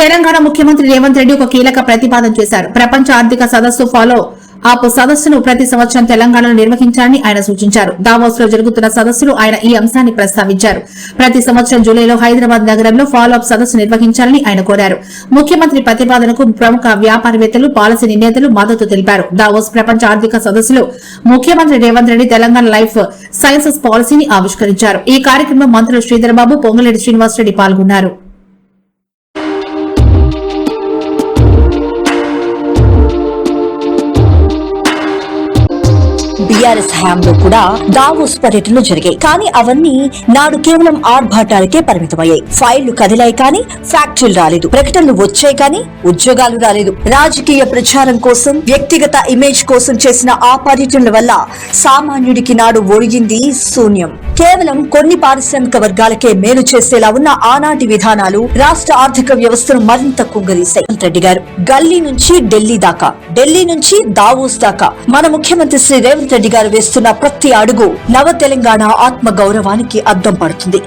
తెలంగాణ ముఖ్యమంత్రి రేవంత్ రెడ్డి ఒక కీలక ప్రతిపాదన చేశారు. ప్రపంచ ఆర్థిక సదస్సు ఫాలో అప్ సదస్సును ప్రతి సంవత్సరం తెలంగాణలో నిర్వహించాలని ఆయన సూచించారు. దావోస్ లో జరుగుతున్న సదస్సులో ఆయన ఈ అంశాన్ని ప్రస్తావించారు. ప్రతి సంవత్సరం జూలైలో హైదరాబాద్ నగరంలో ఫాలో అప్ సదస్సు నిర్వహించాలని ఆయన కోరారు. ముఖ్యమంత్రి ప్రతిపాదనకు ప్రముఖ వ్యాపారవేత్తలు, పాలసీ నిర్ణేతలు మద్దతు తెలిపారు. దావోస్ ప్రపంచ ఆర్థిక సదస్సులో ముఖ్యమంత్రి రేవంత్ రెడ్డి తెలంగాణ లైఫ్ సైన్సెస్ పాలసీని ఆవిష్కరించారు. ఈ కార్యక్రమంలో మంత్రులు శ్రీధర్బాబు, పొంగులేటి శ్రీనివాసరెడ్డి పాల్గొన్నారు. బీఆర్ఎస్ హయాంలో కూడా దావోస్ పర్యటనలు జరిగాయి. కానీ అవన్నీ నాడు కేవలం ఆర్భాటాలకే పరిమితమయ్యాయి. ఫైళ్లు కదిలాయి కానీ ఫ్యాక్టరీలు రాలేదు. ప్రకటనలు వచ్చాయి కానీ ఉద్యోగాలు రాలేదు. రాజకీయ ప్రచారం కోసం, వ్యక్తిగత ఇమేజ్ కోసం చేసిన ఆ పర్యటనల వల్ల సామాన్యుడికి నాడు ఒరిగింది శూన్యం. కేవలం కొన్ని పారిశ్రామిక వర్గాలకే మేలు చేసేలా ఉన్న ఆనాటి విధానాలు రాష్ట్ర ఆర్థిక వ్యవస్థను మరింత కుంగదీశాయి. రెడ్డి గారు గల్లీ నుంచి ఢిల్లీ దాకా, ఢిల్లీ నుంచి దావోస్ దాకా మన ముఖ్యమంత్రి శ్రీ రేవంత్ రెడ్డి గారు వేస్తున్న ప్రతి అడుగు నవ తెలంగాణ ఆత్మ గౌరవానికి అద్దం పడుతుంది.